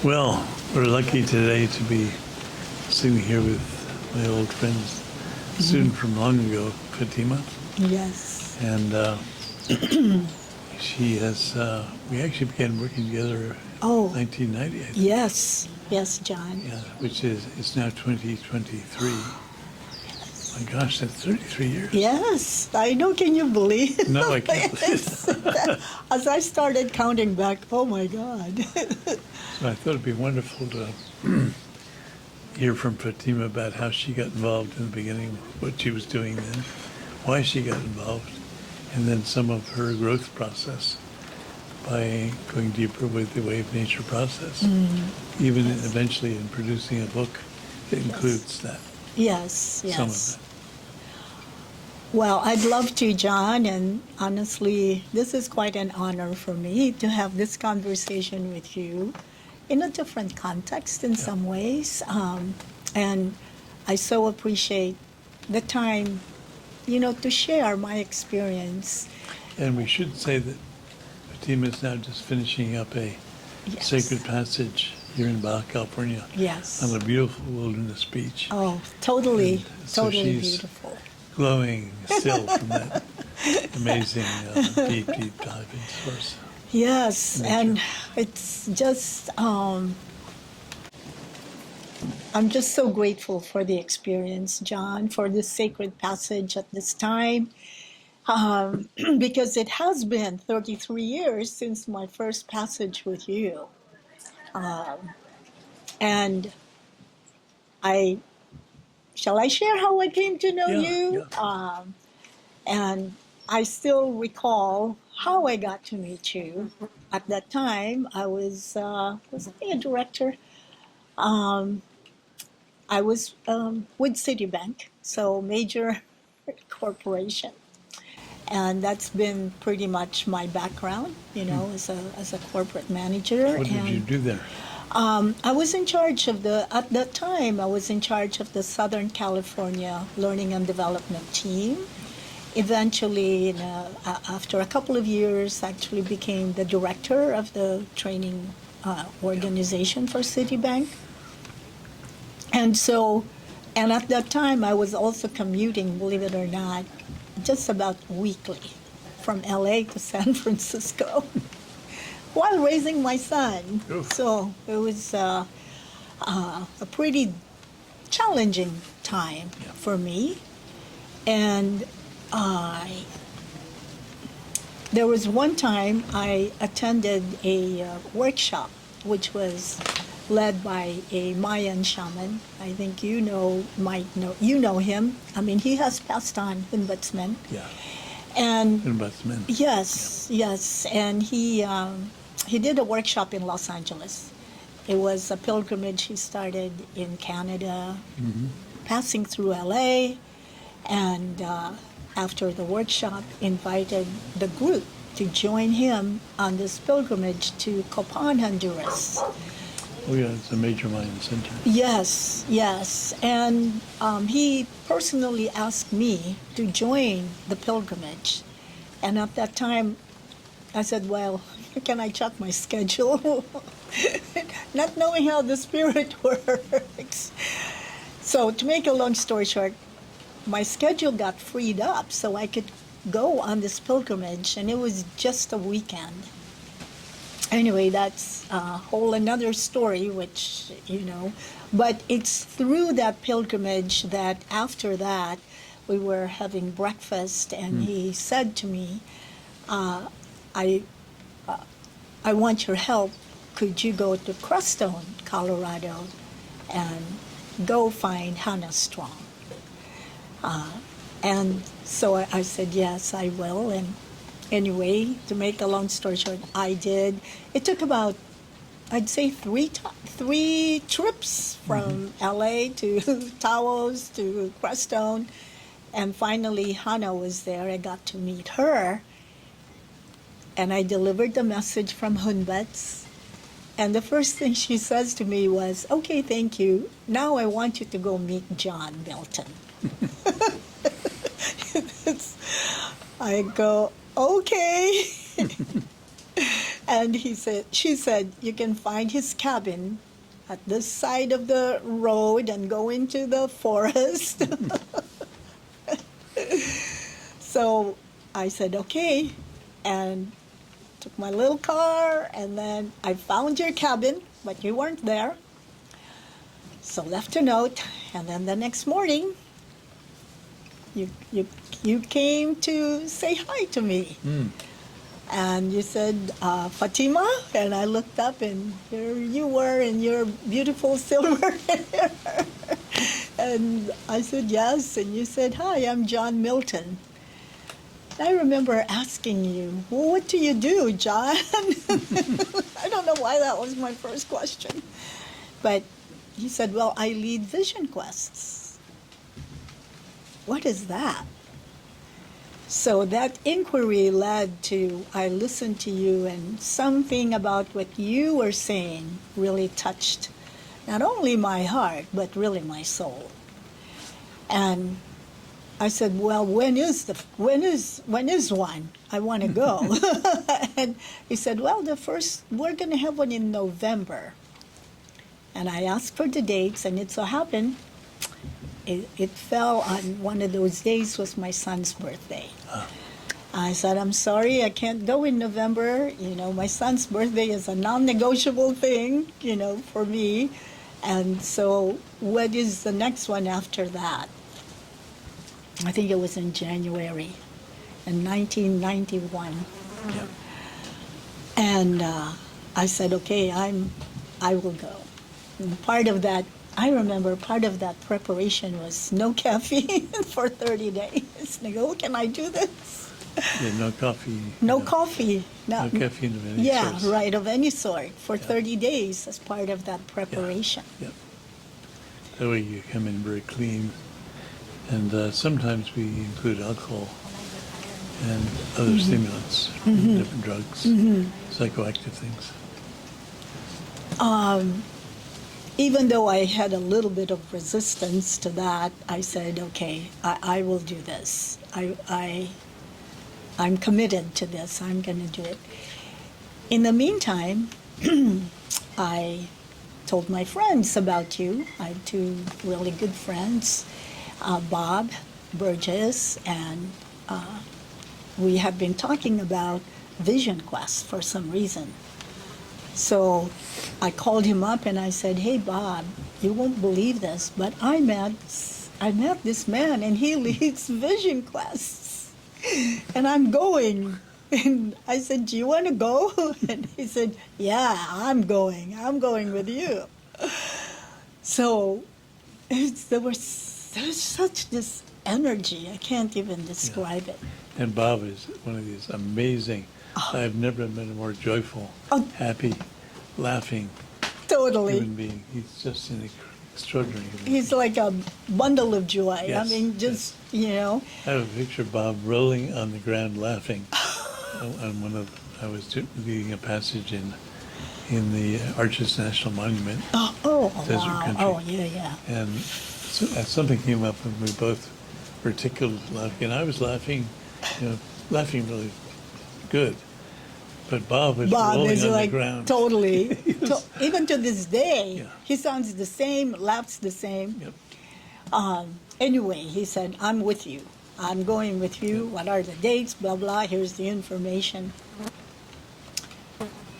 Well, we're lucky today to be sitting here with my old friends, student from long ago, Fatima, Yes. and she has. We actually began working together Oh, in 1990, I think. yes. Yes, John. Yeah, which is it's now 2023. My gosh, that's 33 years. Yes, I know. Can you believe? No, I can't believe Yes. it. As I started counting back, oh my God. So I thought it'd be wonderful to hear from Fatima about how she got involved in the beginning, what she was doing then, why she got involved, and then some of her growth process by going deeper with the Way of Nature process, even eventually in producing a book that includes that, Yes, some of yes. that. Well, I'd love to, John, and honestly, this is quite an honor for me to have this conversation with you in a different context in Yeah. some ways. And I so appreciate the time, to share my experience. And we should say that Fatima is now just finishing up a Yes. sacred passage here in Baja, California, Yes. on a beautiful wilderness beach. Oh, totally, And so totally she's beautiful. glowing still from that amazing deep diving source. Yes, Nature. and it's just, I'm just so grateful for the experience, John, for this sacred passage at this time, because it has been 33 years since my first passage with you. And I, shall I share how I came to know Yeah, you? yeah. And I still recall how I got to meet you. At that time, I was I a director? Um, I was with Citibank, so major corporation, and that's been pretty much my background, as a corporate manager. What did you And do there? I was in charge of at that time, I was in charge of the Southern California Learning and Development team. Eventually, after a couple of years, actually became the director of the training organization for Citibank. And so, and at that time, I was also commuting, believe it or not, just about weekly from LA to San Francisco while raising my son. Oof. So it was a pretty challenging time Yeah. for me. And there was one time I attended a workshop, which was led by a Mayan shaman. I think you know him. I mean, he has passed on, Hunbatsman. Yeah, And investment. yes, yes, and he did a workshop in Los Angeles. It was a pilgrimage he started in Canada, passing through LA, and after the workshop, invited the group to join him on this pilgrimage to Copan, Honduras. Oh yeah, it's a major Mayan center. Yes, yes. And he personally asked me to join the pilgrimage. And at that time, I said, well, can I check my schedule? Not knowing how the Spirit works. So, to make a long story short, my schedule got freed up so I could go on this pilgrimage, and it was just a weekend. Anyway, that's a whole another story, which, but it's through that pilgrimage that after that we were having breakfast, and he said to me, I, I want your help. Could you go to Crestone, Colorado, and go find Hannah Strong? And so I said, yes, I will. And anyway, to make a long story short, I did. It took about, I'd say, three trips from LA to Taos to Crestone. And finally, Hannah was there. I got to meet her. And I delivered the message from Hunbats. And the first thing she says to me was, okay, thank you. Now I want you to go meet John Milton. I go, okay. And she said, you can find his cabin at this side of the road and go into the forest. So I said, okay, and took my little car, and then I found your cabin, but you weren't there. So left a note, and then the next morning, you came to say hi to me. And you said, Fatima, and I looked up, and here you were in your beautiful silver hair. And I said, yes, and you said, hi, I'm John Milton. I remember asking you, well, what do you do, John? I don't know why that was my first question. But you said, well, I lead vision quests. What is that? So that inquiry led to, I listened to you, and something about what you were saying really touched not only my heart, but really my soul. And I said, well, when is one? I want to go. And he said, well, we're going to have one in November. And I asked for the dates, and it so happened, it fell on one of those days was my son's birthday. I said, I'm sorry, I can't go in November. My son's birthday is a non-negotiable thing, for me. And so what is the next one after that? I think it was in January in 1991. Yep. And I said, okay, I will go. And I remember part of that preparation was no caffeine for 30 days. And I go, can I do this? Yeah, no coffee. No coffee. No caffeine of any Yeah, sort. right, of any sort, for 30 days as part of that preparation. Yep. That way you come in very clean. And sometimes we include alcohol and other stimulants, different drugs, psychoactive things. Even though I had a little bit of resistance to that, I said, okay, I will do this. I'm committed to this. I'm going to do it. In the meantime, I told my friends about you. I have two really good friends, Bob Burgess, and we have been talking about Vision Quest for some reason. So I called him up and I said, hey, Bob, you won't believe this, but I met this man and he leads Vision Quests. And I'm going. And I said, do you want to go? And he said, yeah, I'm going. I'm going with you. So there's such this energy. I can't even describe it. And Bob is one of these amazing, I've never met a more joyful, happy, laughing Totally. human being. He's just an extraordinary human being. He's like a bundle of joy. Yes, I mean, just, I have a picture of Bob rolling on the ground laughing. I was leading a passage in the Arches National Monument, Desert wow. Country. Oh, yeah. And something came up and we both were tickled laughing. And I was laughing, laughing really good. But Bob was rolling is on like the ground. totally, was- even to this day, Yeah. he sounds the same, laughs the same. Yep. Anyway, he said, I'm with you. I'm going with you. What are the dates? Blah, blah. Here's the information.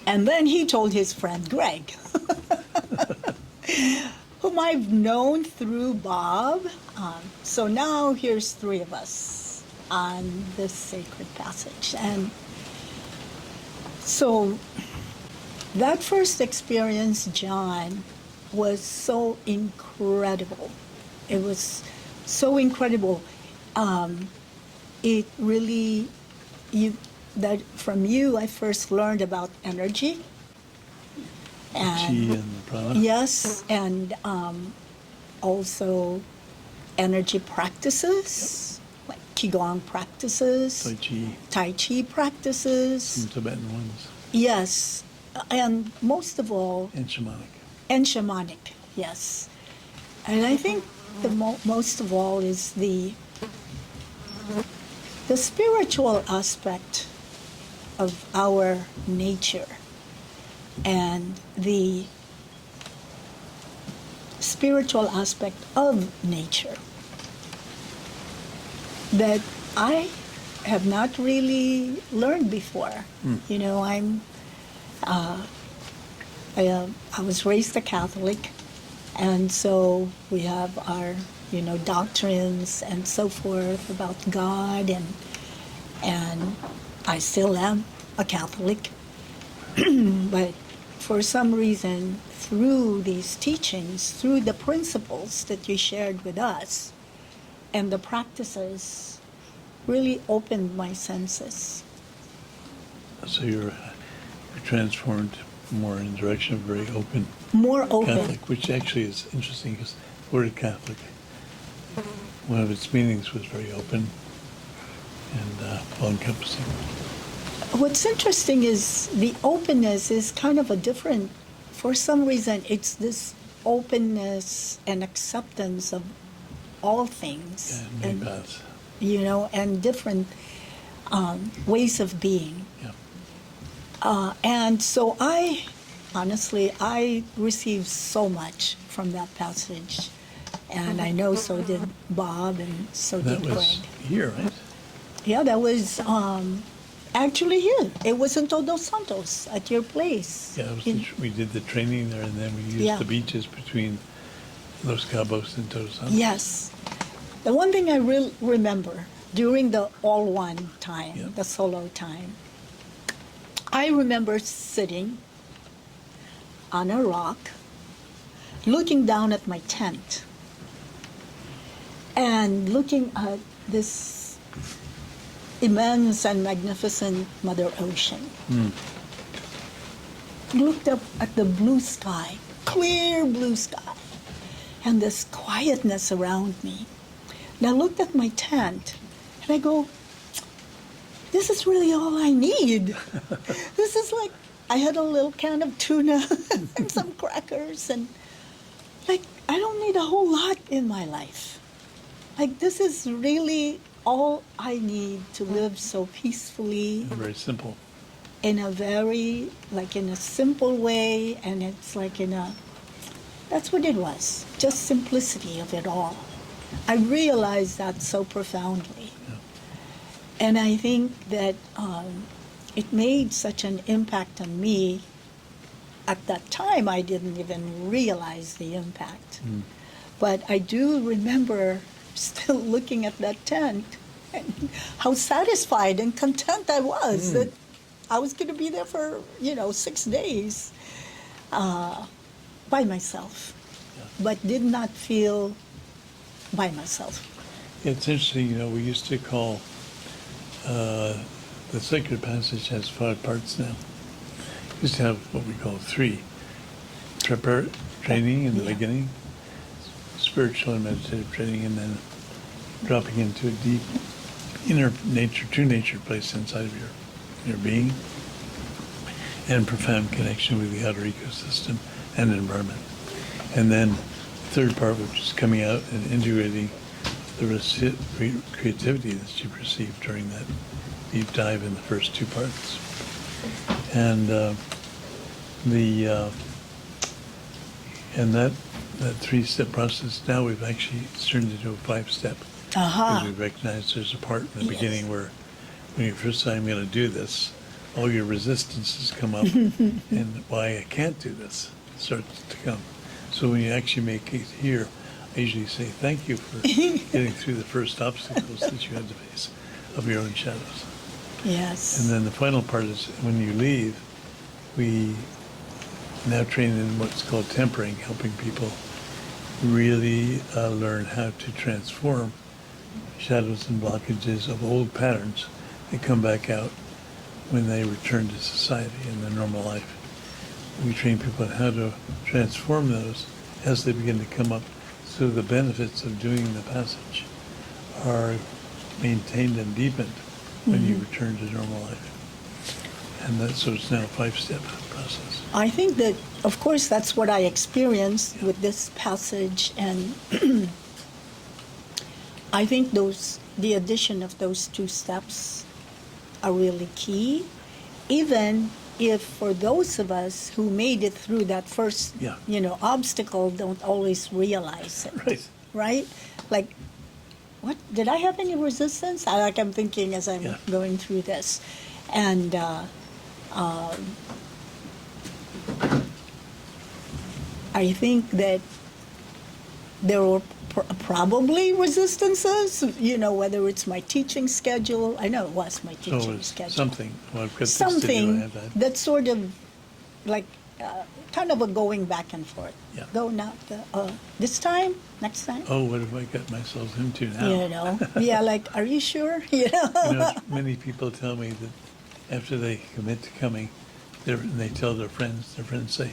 And then he told his friend Greg, whom I've known through Bob. So now here's three of us on this sacred passage. And so that first experience, John, was so incredible. It was so incredible. It really, from you, I first learned about energy. Chi and the prana. Yes, and also energy practices, like Qigong practices, Tai Chi practices. Some Tibetan ones. Yes, and most of all, And shamanic. and shamanic, yes. And I think the most of all is the spiritual aspect of our nature. and the spiritual aspect of nature that I have not really learned before. You know, I was raised a Catholic, and so we have our, you know, doctrines and so forth about God, and I still am a Catholic. But for some reason, through these teachings, through the principles that you shared with us, and the practices really opened my senses. So you're transformed more in the direction of very open More open. Catholic, which actually is interesting because the word Catholic, one of its meanings was very open and all-encompassing. What's interesting is the openness is kind of a different, for some reason, it's this openness and acceptance of all things. Yeah, many paths. You know, and different ways of being. Yeah. And so honestly, I received so much from that passage. And I know so did Bob and so That did was Craig. here, right? Yeah, that was actually here. It was in Todos Santos at your place. Yeah, it was In- we did the training there, and then we used Yeah. the beaches between Los Cabos and Todos Santos. Yes. The one thing I remember during the all one time, Yeah. the solo time, I remember sitting on a rock, looking down at my tent, and looking at this immense and magnificent Mother Ocean. Looked up at the blue sky, clear blue sky, and this quietness around me. And I looked at my tent, and I go, this is really all I need. This is like, I had a little can of tuna and some crackers, and like, I don't need a whole lot in my life. Like, this is really all I need to live so peacefully Very simple. in a very, like in a simple way, and it's like that's what it was, just simplicity of it all. I realized that so profoundly. Yeah. And I think that it made such an impact on me. At that time, I didn't even realize the impact. But I do remember still looking at that tent and how satisfied and content I was that I was going to be there for, 6 days by myself, but did not feel by myself. It's interesting, we used to call the sacred passage has 5 parts now. We used to have what we call 3. Training in the Yeah. beginning, spiritual and meditative training, and then dropping into a deep inner nature, true nature place inside of your being, and profound connection with the outer ecosystem and environment. And then the 3rd part, which is coming out and integrating the creativity that you received during that deep dive in the first 2 parts. And that 3-step process, now we've actually turned into a 5-step. Because we recognize there's a part in the beginning where when you first say, I'm going to do this, all your resistances come up and why I can't do this starts to come. So when you actually make it here, I usually say thank you for getting through the first obstacles that you had to face of your own shadows. Yes. And then the final part is when you leave, we now train in what's called tempering, helping people really learn how to transform shadows and blockages of old patterns that come back out when they return to society in their normal life. We train people on how to transform those as they begin to come up, so the benefits of doing the passage are maintained and deepened when you return to normal life. And so it's now a 5-step process. I think that, of course, that's what I experienced with this passage, and I think the addition of those 2 steps are really key. Even if for those of us who made it through that first, Yeah. obstacle, don't always realize it, Right. right? Like, what, did I have any resistance? I'm thinking as I'm Yeah. going through this. And I think that there were probably resistances, whether it's my teaching schedule. I know it was my So teaching it's schedule. something. Well, I've got this to do, I Something have that. that's sort of like kind of a going back and forth. Yeah. Go not this time, next time. Oh, what have I got myself into now? Yeah, like, are you sure? Many people tell me that after they commit to coming, they tell their friends say,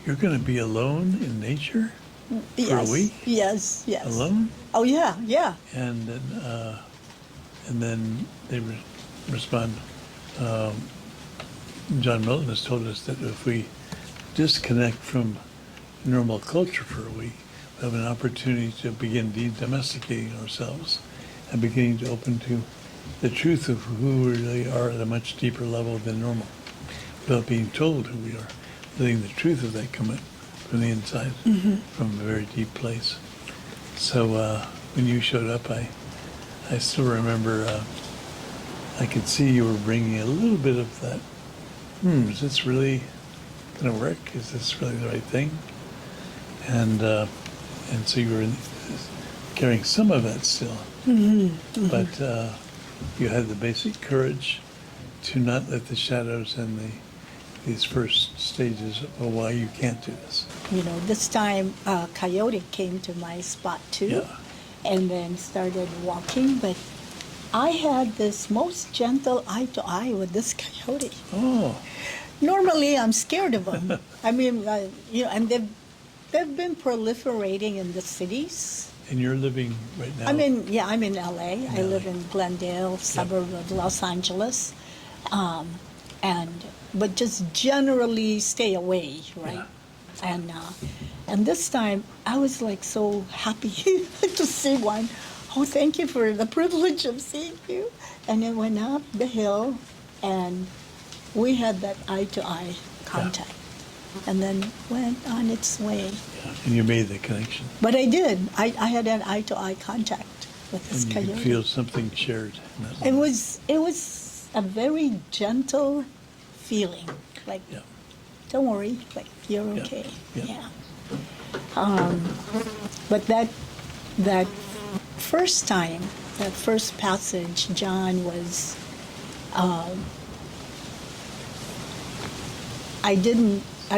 "You're going to be alone in nature for Yes, a week, yes, yes. alone," Oh yeah, yeah. and then they respond. John Milton has told us that if we disconnect from normal culture for a week, we have an opportunity to begin de-domesticating ourselves and beginning to open to the truth of who we really are at a much deeper level than normal, without being told who we are, letting the truth of that come from the inside, from a very deep place. So when you showed up, I still remember I could see you were bringing a little bit of that, is this really going to work? Is this really the right thing? And so you were carrying some of that still. But you had the basic courage to not let the shadows and these first stages of why you can't do this. This time Coyote came to my spot too, Yeah. and then started walking. But I had this most gentle eye to eye with this Coyote. Oh, Normally, I'm scared of them. I mean, and they've been proliferating in the cities. and you're living right now. I'm in LA. I live LA. in Glendale, suburb of Los Angeles, but just generally stay away, right? And this time I was like so happy to see one. Oh, thank you for the privilege of seeing you. And it went up the hill, and we had that eye-to-eye contact, and then went on its way. Yeah, and you made the connection. But I did. I had an eye-to-eye contact with this And you Coyote. could feel something shared in that It moment. was a very gentle feeling. Like, Yeah. don't worry, like you're Yeah. okay. Yeah. But that first time, that first passage, John was. I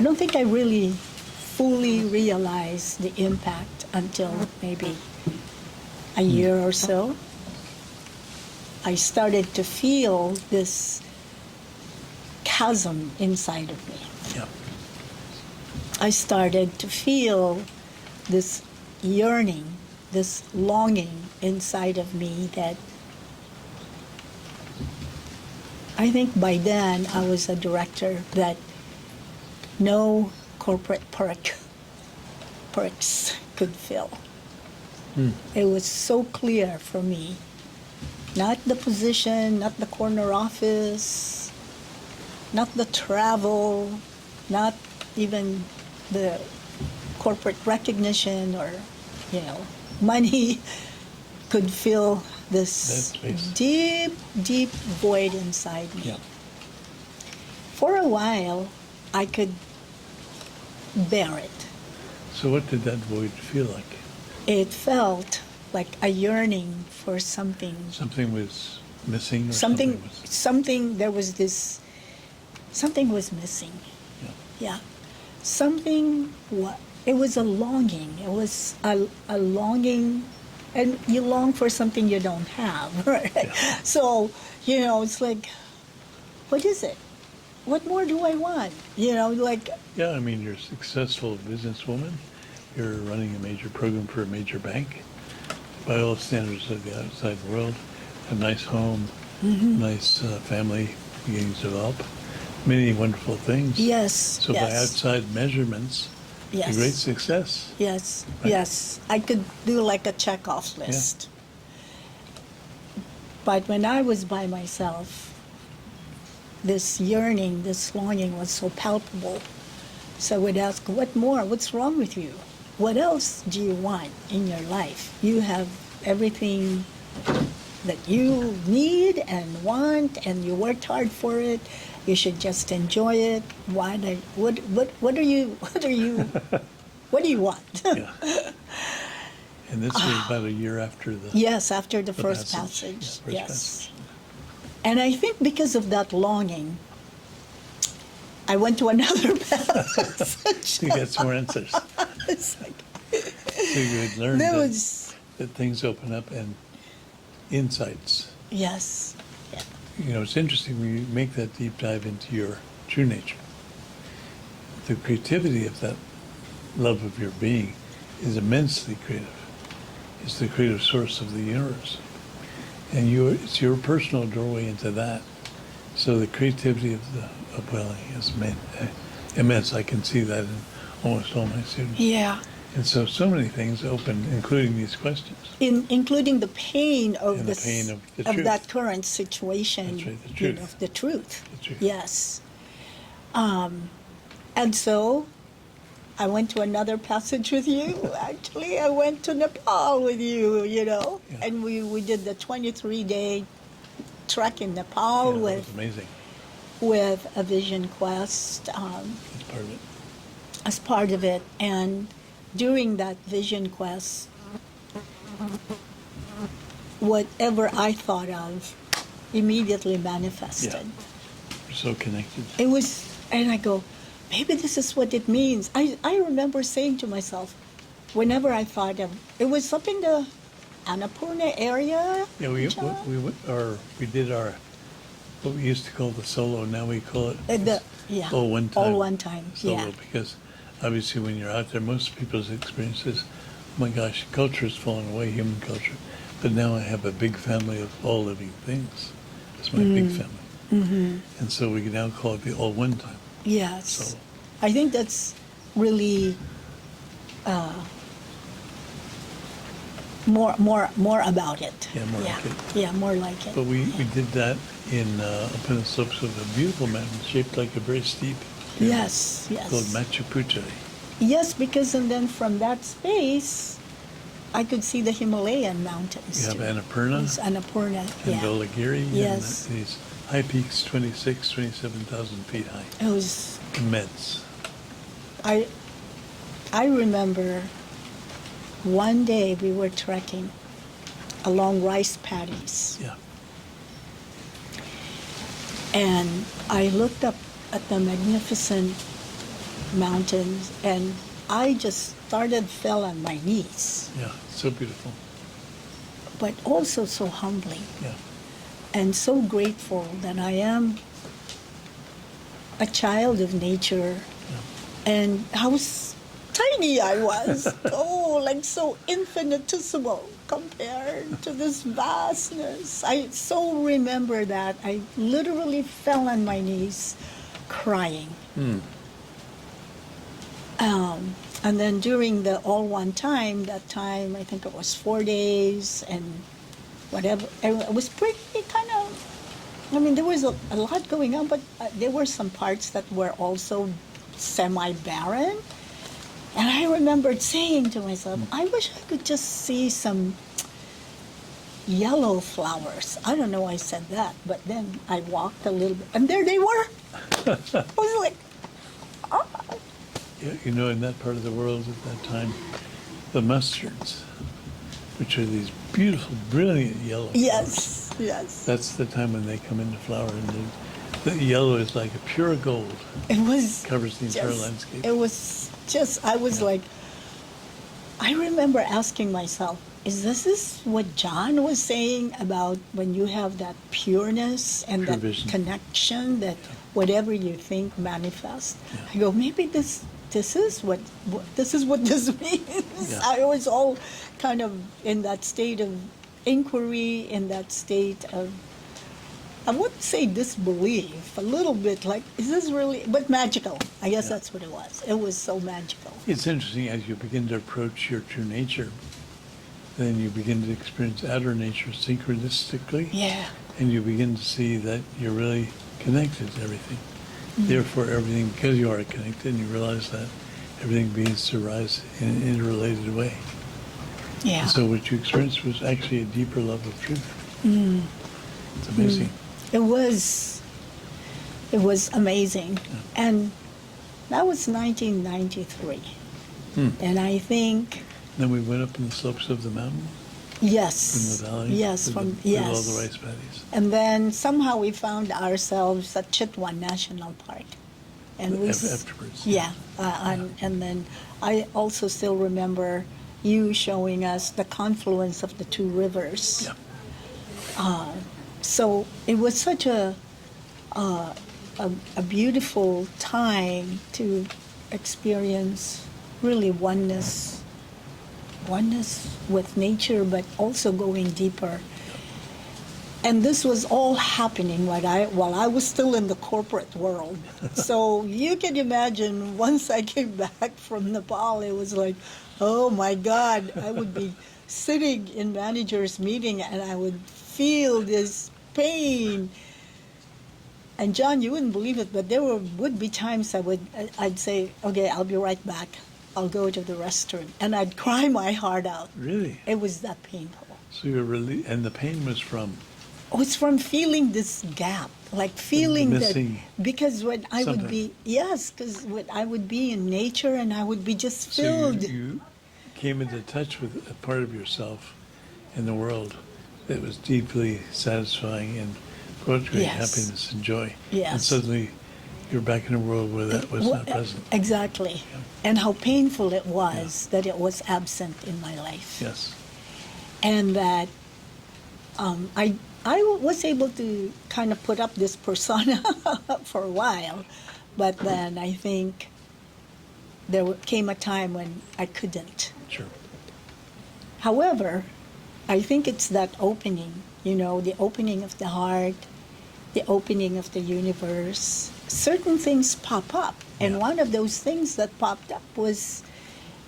don't think I really fully realized the impact until maybe a year or so. I started to feel this chasm inside of me. Yeah. I started to feel this yearning, this longing inside of me that I think by then I was a director that no corporate perks could fill. It was so clear for me. Not the position, not the corner office, not the travel, not even the corporate recognition or, money could fill this That space. deep, deep void inside me. Yeah. For a while, I could bear it. So what did that void feel like? It felt like a yearning for something. Something was missing, or Something was... something was missing. Yeah. Yeah. It was a longing. It was a longing, and you long for something you don't have, right? Yeah. So, it's like, what is it? What more do I want? Like, Yeah, I mean, you're a successful businesswoman. You're running a major program for a major bank. By all standards of the outside world, a nice home, nice family beginning to develop, many wonderful things. yes, So yes, by outside measurements, yes. a great success. Yes, Right? yes. I could do like a checkoff list. But when I was by myself, this yearning, this longing was so palpable. So I would ask, what more? What's wrong with you? What else do you want in your life? You have everything that you need and want, and you worked hard for it. You should just enjoy it. What are you, what do you want? Yeah. And this was about a year after the Yes, after the the first passage. passage. Yeah, Yes. first passage. And I think because of that longing, I went to another passage. You got some more answers. It's like, So you had learned there that, was, that things open up and insights. yes. Yeah. You know, it's interesting when you make that deep dive into your true nature. The creativity of that love of your being is immensely creative. It's the creative source of the universe. And it's your personal doorway into that. So the creativity of the upwelling is immense. I can see that in almost all my students. Yeah. And so many things open, including these questions. Including the pain of And the pain of the of truth. that current situation. That's right, the You know, truth. the truth. The truth. Yes. And so I went to another passage with you. Actually, I went to Nepal with you, you know. Yeah. And we did the 23-day trek in Nepal Yeah, that was amazing. with a vision quest That's part of it. as part of it. And during that vision quest, whatever I thought of immediately manifested. Yeah. We're so connected. It was, and I go, maybe this is what it means. I remember saying to myself, whenever I thought of, it was up in the Annapurna area. Yeah, we John? we did our what we used to call the solo. Now we call it Yeah. all one time. All one time, solo, yeah. because obviously when you're out there, most people's experience is, oh my gosh, culture has fallen away, human culture. But now I have a big family of all living things. It's my big family. Mm-hmm. And so we can now call it the all one time. Yes. Solo. I think that's really more about it. Yeah, more like it. Yeah, more like it. But we did that in up in the slopes of a beautiful mountain shaped like a very steep pyramid Yes, yes. called Machu Picchu. Yes, because and then from that space, I could see the Himalayan mountains. You have too. Annapurna It's Annapurna, and yeah. Dholagiri, Yes. and these high peaks, 27,000 feet high. It was, Immense. I remember one day we were trekking along rice paddies, Yeah. and I looked up at the magnificent mountains, and I just fell on my knees, Yeah. So beautiful. but also so humbling Yeah. and so grateful that I am a child of nature, and how tiny I was. Oh, like so infinitesimal compared to this vastness. I so remember that. I literally fell on my knees crying. And then during the all one time, that time, I think it was 4 days and whatever, it was pretty kind of, I mean, there was a lot going on, but there were some parts that were also semi-barren. And I remembered saying to myself, I wish I could just see some yellow flowers. I don't know why I said that, but then I walked a little bit, and there they were. I was like, oh. Yeah, you know, in that part of the world at that time, the mustards, which are these beautiful, brilliant yellow flowers, Yes, yes. that's the time when they come into flower, and the yellow is like a pure gold. It was Covers the entire just- landscape. It was just, I was like, I remember asking myself, is this what John was saying about when you have that pureness and Pure that vision. connection that whatever you think manifests? Yeah. I go, maybe this is what this means. Yeah. I was all kind of in that state of inquiry, in that state of, I wouldn't say disbelief, a little bit like, is this really, but magical. I guess Yeah. that's what it was. It was so magical. It's interesting, as you begin to approach your true nature, then you begin to experience outer nature synchronistically. Yeah. And you begin to see that you're really connected to everything. Therefore, everything, because you are connected, and you realize that everything begins to rise in an interrelated way. Yeah. And so what you experienced was actually a deeper level of truth. It's amazing. It was amazing. And that was 1993. And I think, Then we went up in the slopes of the mountain, yes. from the valley, Yes, with, from, with all yes. the rice paddies. And then somehow we found ourselves at Chitwan National Park. And we Afterwards. yeah, and then I also still remember you showing us the confluence of the two rivers. Yeah. So it was such a beautiful time to experience really oneness with nature, but also going deeper. And this was all happening while I was still in the corporate world. So you can imagine, once I came back from Nepal, it was like, oh my God, I would be sitting in managers' meeting and I would feel this pain. And John, you wouldn't believe it, but there would be times I'd say, okay, I'll be right back. I'll go to the restroom. And I'd cry my heart out. Really? It was that painful. So you were really, and the pain was from? Oh, it's from feeling this gap, like feeling that, missing because when I would something. be, yes, because when I would be in nature and I would be just So filled. you came into touch with a part of yourself in the world that was deeply satisfying and brought great Yes. happiness and joy. Yes. And suddenly you're back in a world where that was not present. Exactly. And how painful it was that it was absent in my life. Yes. And that I was able to kind of put up this persona for a while, but then I think there came a time when I couldn't. Sure. However, I think it's that opening, the opening of the heart, the opening of the universe. Certain things pop up, and Yeah. one of those things that popped up was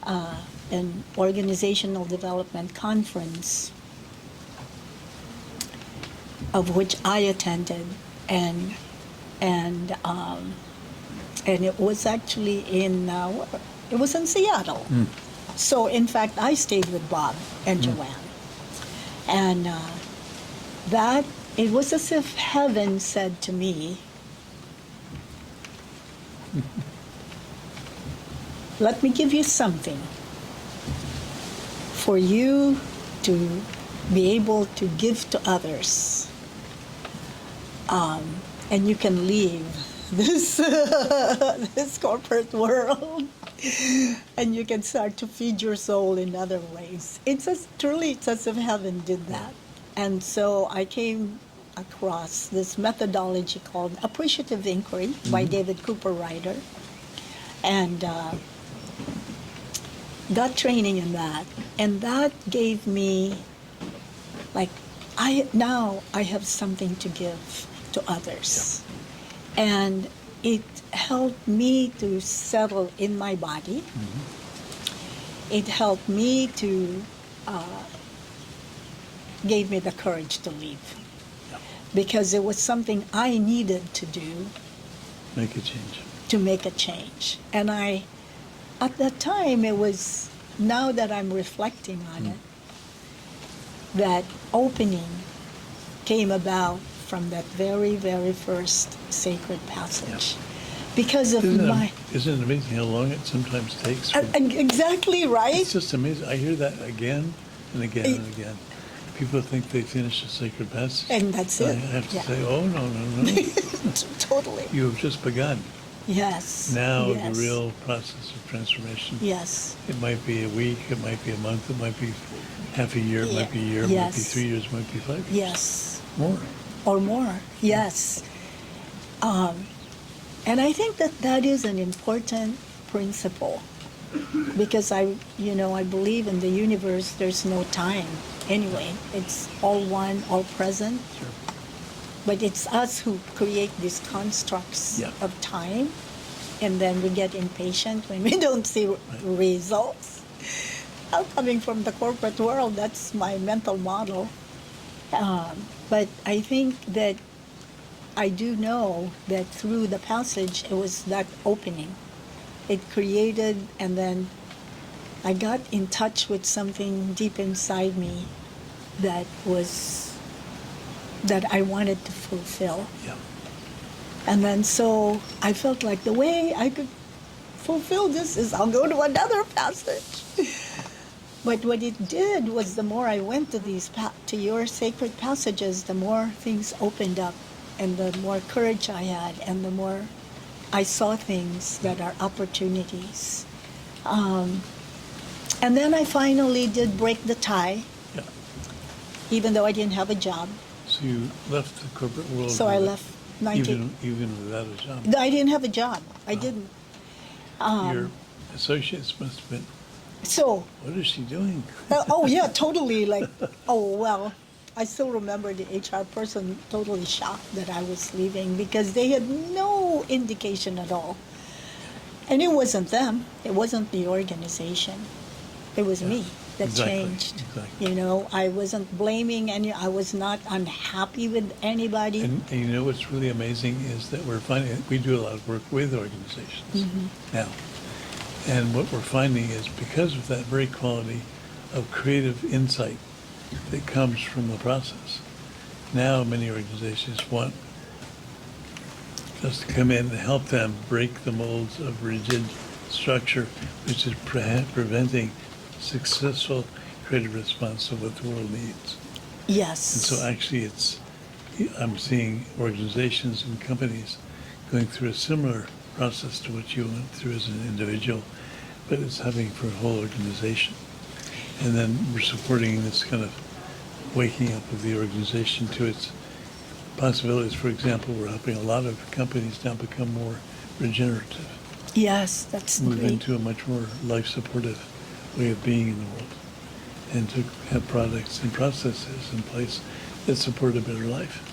an organizational development conference of which I attended, and it was actually it was in Seattle. So in fact, I stayed with Bob and Joanne, and that it was as if heaven said to me, "Let me give you something for you to be able to give to others." And you can leave this this corporate world, and you can start to feed your soul in other ways. It's as if heaven did that. And so I came across this methodology called appreciative inquiry by David Cooper Ryder, and got training in that, and that gave me now I have something to give to others. And it helped me to settle in my body. It helped me to, gave me the courage to leave. Because it was something I needed to do Make a change. to make a change. And at that time, it was, now that I'm reflecting on it, that opening came about from that very, very first sacred passage. Because of Isn't it amazing how long it sometimes takes? Exactly right. It's just amazing. I hear that again and again and again. People think they finish a sacred passage. And that's I it. have to Yeah. say, oh, no. Totally. You have just begun. Yes. Now Yes. the real process of transformation. Yes. It might be a week, it might be a month, it might be half a year, it might be a year, it might be Yes. 3 years, it might be 5 years. Yes. More. Or more. Yes. And I think that is an important principle, because I believe in the universe. There's no time anyway. It's all one, all present. Sure. But it's us who create these constructs Yeah. of time, and then we get impatient when we don't see results. I'm coming from the corporate world. That's my mental model. But I think that I do know that through the passage, it was that opening. It created, and then I got in touch with something deep inside me that I wanted to fulfill. Yeah. And then so I felt like the way I could fulfill this is I'll go to another passage. But what it did was the more I went to your sacred passages, the more things opened up, and the more courage I had, and the more I saw things that are opportunities. And then I finally did break the tie, Yeah. even though I didn't have a job. So you left the corporate world. So I with- left 19. Even without a job. I didn't have a job. I didn't. Your associates must have been, So, what is she doing? oh yeah, totally. Like, oh well, I still remember the HR person totally shocked that I was leaving because they had no indication at all. And it wasn't them. It wasn't the organization. It was me that Exactly, changed. exactly. You know, I wasn't blaming any. I was not unhappy with anybody. And you know what's really amazing is that we're finding, we do a lot of work with organizations now. And what we're finding is because of that very quality of creative insight that comes from the process, now many organizations want us to come in and help them break the molds of rigid structure, which is preventing successful creative response to what the world needs. Yes. And so actually I'm seeing organizations and companies going through a similar process to what you went through as an individual, but it's happening for a whole organization. And then we're supporting this kind of waking up of the organization to its possibilities. For example, we're helping a lot of companies now become more regenerative, Yes, that's move great. into a much more life-supportive way of being in the world, and to have products and processes in place that support a better life,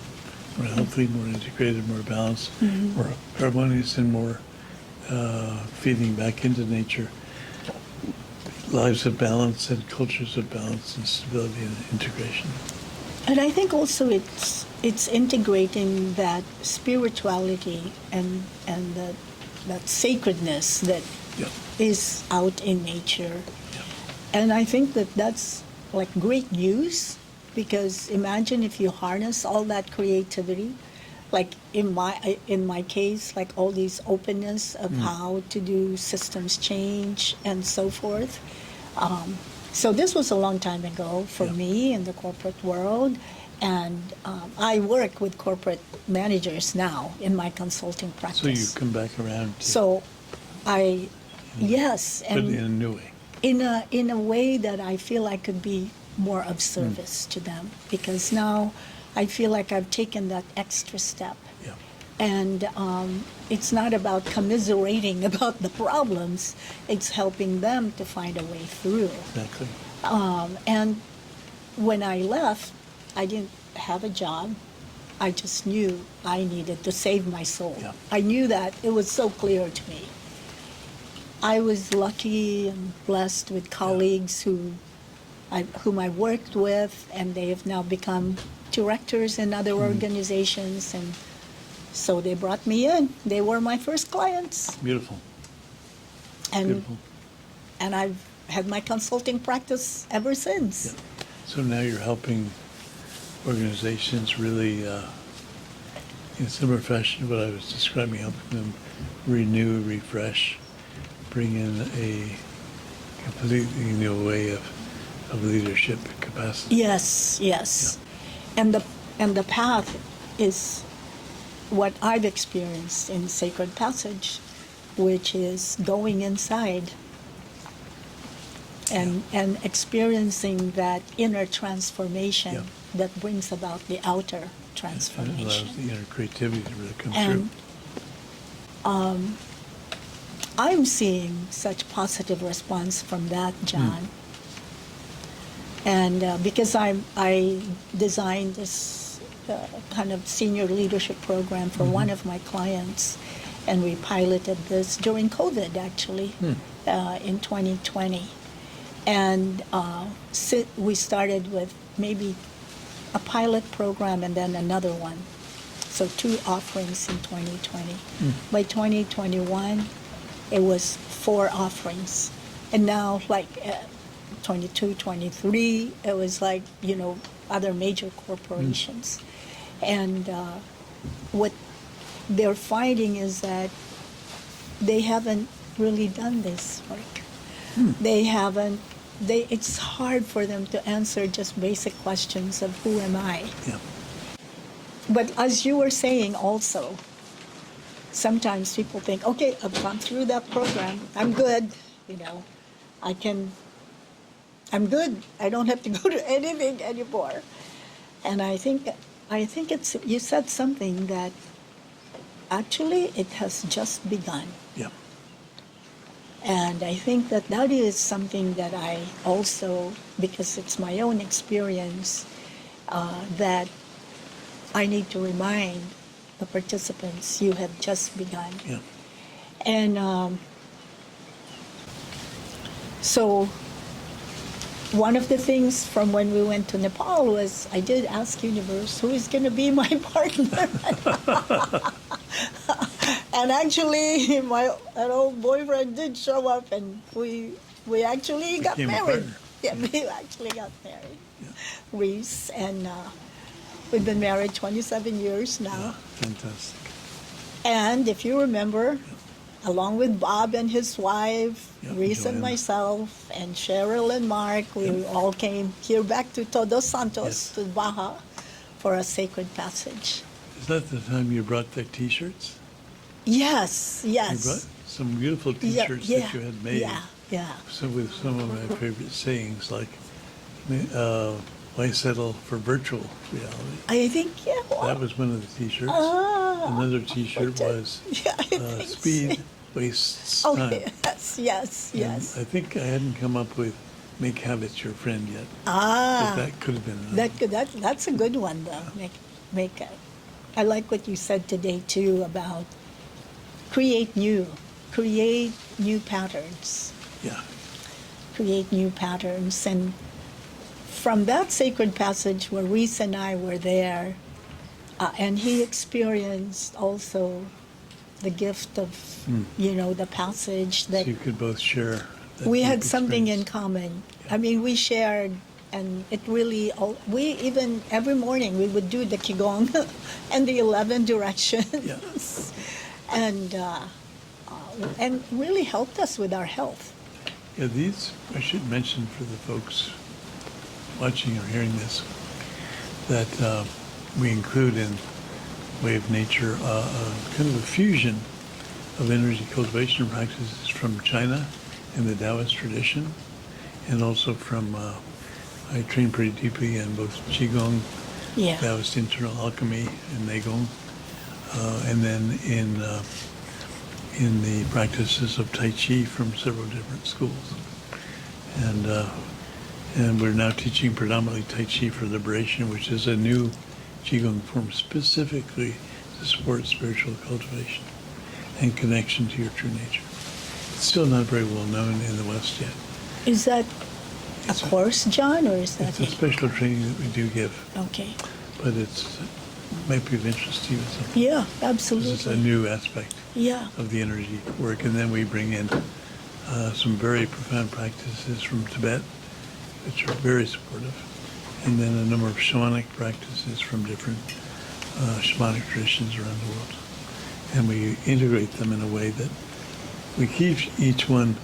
more healthy, more integrated, more balanced, more harmonious, and more feeding back into nature lives of balance and cultures of balance and stability and integration. And I think also it's integrating that spirituality and that sacredness that Yeah. is out in nature. Yeah. And I think that that's like great news, because imagine if you harness all that creativity, like in my case, like all these openness of how to do systems change and so forth. So this was a long time ago for Yeah. me in the corporate world, and I work with corporate managers now in my consulting practice. So you come back around to So yes, but and in a new way. in a way that I feel I could be more of service to them, because now I feel like I've taken that extra step. Yeah. And it's not about commiserating about the problems, it's helping them to find a way through. Exactly. And when I left, I didn't have a job. I just knew I needed to save my soul. Yeah. I knew that. It was so clear to me. I was lucky and blessed with colleagues whom I worked with, and they have now become directors in other organizations, and so they brought me in. They were my first clients, Beautiful. and Beautiful. and I've had my consulting practice ever since. Yeah. So now you're helping organizations really, in similar fashion to what I was describing, helping them renew, refresh, bring in a completely new way of leadership capacity. Yes, yes. And the path is what I've experienced in Sacred Passage, which is going inside and experiencing that inner transformation Yeah. that brings about the outer And it transformation. allows the inner creativity to really come And through. I'm seeing such positive response from that, John. And because I designed this kind of senior leadership program for one of my clients, and we piloted this during COVID, actually, in 2020. And we started with maybe a pilot program and then another one. So 2 offerings in 2020. By 2021, it was 4 offerings. And now, like 22, 23, it was like, other major corporations. And what they're finding is that they haven't really done this work. They haven't, it's hard for them to answer just basic questions of who am I? Yeah. But as you were saying also, sometimes people think, okay, I've gone through that program, I'm good, I'm good. I don't have to go to anything anymore. And I think it's, you said something that actually it has just begun. Yeah. And I think that is something that I also, because it's my own experience, that I need to remind the participants, you have just begun. Yeah. And so one of the things from when we went to Nepal was I did ask Universe, who is going to be my partner? And actually, my old boyfriend did show up, and we actually got Became a married. partner. Yeah, we actually got married. Yeah. Reese, and we've been married 27 years now. Yeah. Fantastic. And if you remember, along with Bob and his wife, Yep, Reese and Joanna. myself, and Cheryl and Mark, we all came here back to Todos Santos, Yes. to Baja, for a sacred passage. Is that the time you brought the T-shirts? Yes, You yes. brought some beautiful Yeah, T-shirts yeah, that you had made. Yeah. So with some of my favorite sayings, like, why settle for virtual reality? I think, That was one of the T-shirts. Ah, Another T-shirt was yeah, I think speed so. wastes Oh, time. yes. And I think I hadn't come up with make habits your friend yet. Ah, But that could have been another. that's a good one, though. I like what you said today, too, about create new patterns. Yeah. Create new patterns. And from that sacred passage where Reese and I were there, and he experienced also the gift of, the passage So that you could both share. That we deep had something in experience. common. Yeah. I mean, we shared, and it really, we even, every morning, we would do the Qigong and the 11 directions. Yeah. And really helped us with our health. Yeah, these, I should mention for the folks watching or hearing this, that we include in Way of Nature kind of a fusion of energy cultivation practices from China and the Taoist tradition, and also from, I train pretty deeply in both Qigong, Yeah. Taoist internal alchemy, and Neigong, and then in the practices of Tai Chi from several different schools. And we're now teaching predominantly Tai Chi for liberation, which is a new Qigong form specifically to support spiritual cultivation and connection to your true nature. It's still not very well known in the West yet. Is that a It's a- course, John, or is that It's a special training that we do give, Okay. but it might be of interest to you. Yeah, This is a absolutely. new aspect Yeah. of the energy work. And then we bring in some very profound practices from Tibet, which are very supportive. And then a number of shamanic practices from different shamanic traditions around the world. And we integrate them in a way that we keep each one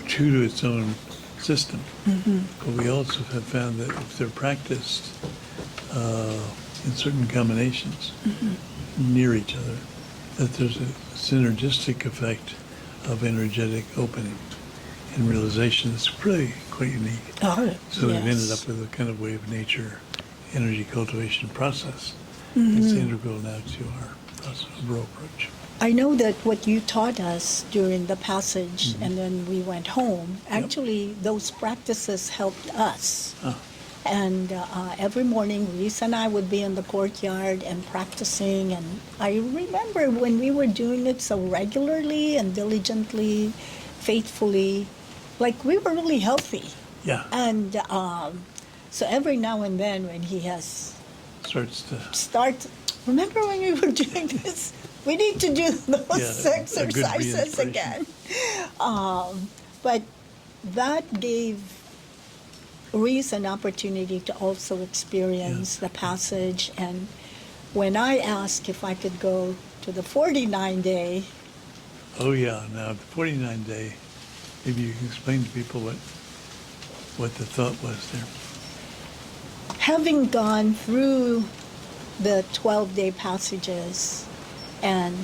true to its own system. But we also have found that if they're practiced in certain combinations near each other, that there's a synergistic effect of energetic opening and realization that's really quite unique. Oh, So we've ended yes. up with a kind of Way of Nature energy cultivation process. It's integral now to our process, overall approach. I know that what you taught us during the passage and then we went home, actually those practices helped us. Ah, And every morning, Reese and I would be in the courtyard and practicing. And I remember when we were doing it so regularly and diligently, faithfully, like we were really healthy. yeah, And so every now and then when he has starts to, start remember when we were doing this? We need to do those Yeah, a good exercises re-inspiration. again. But that gave Reese an opportunity to also experience Yes. the passage. And when I asked if I could go to the 49-day, Oh, yeah. Now, the 49 day, maybe you can explain to people what the thought was there. having gone through the 12-day passages and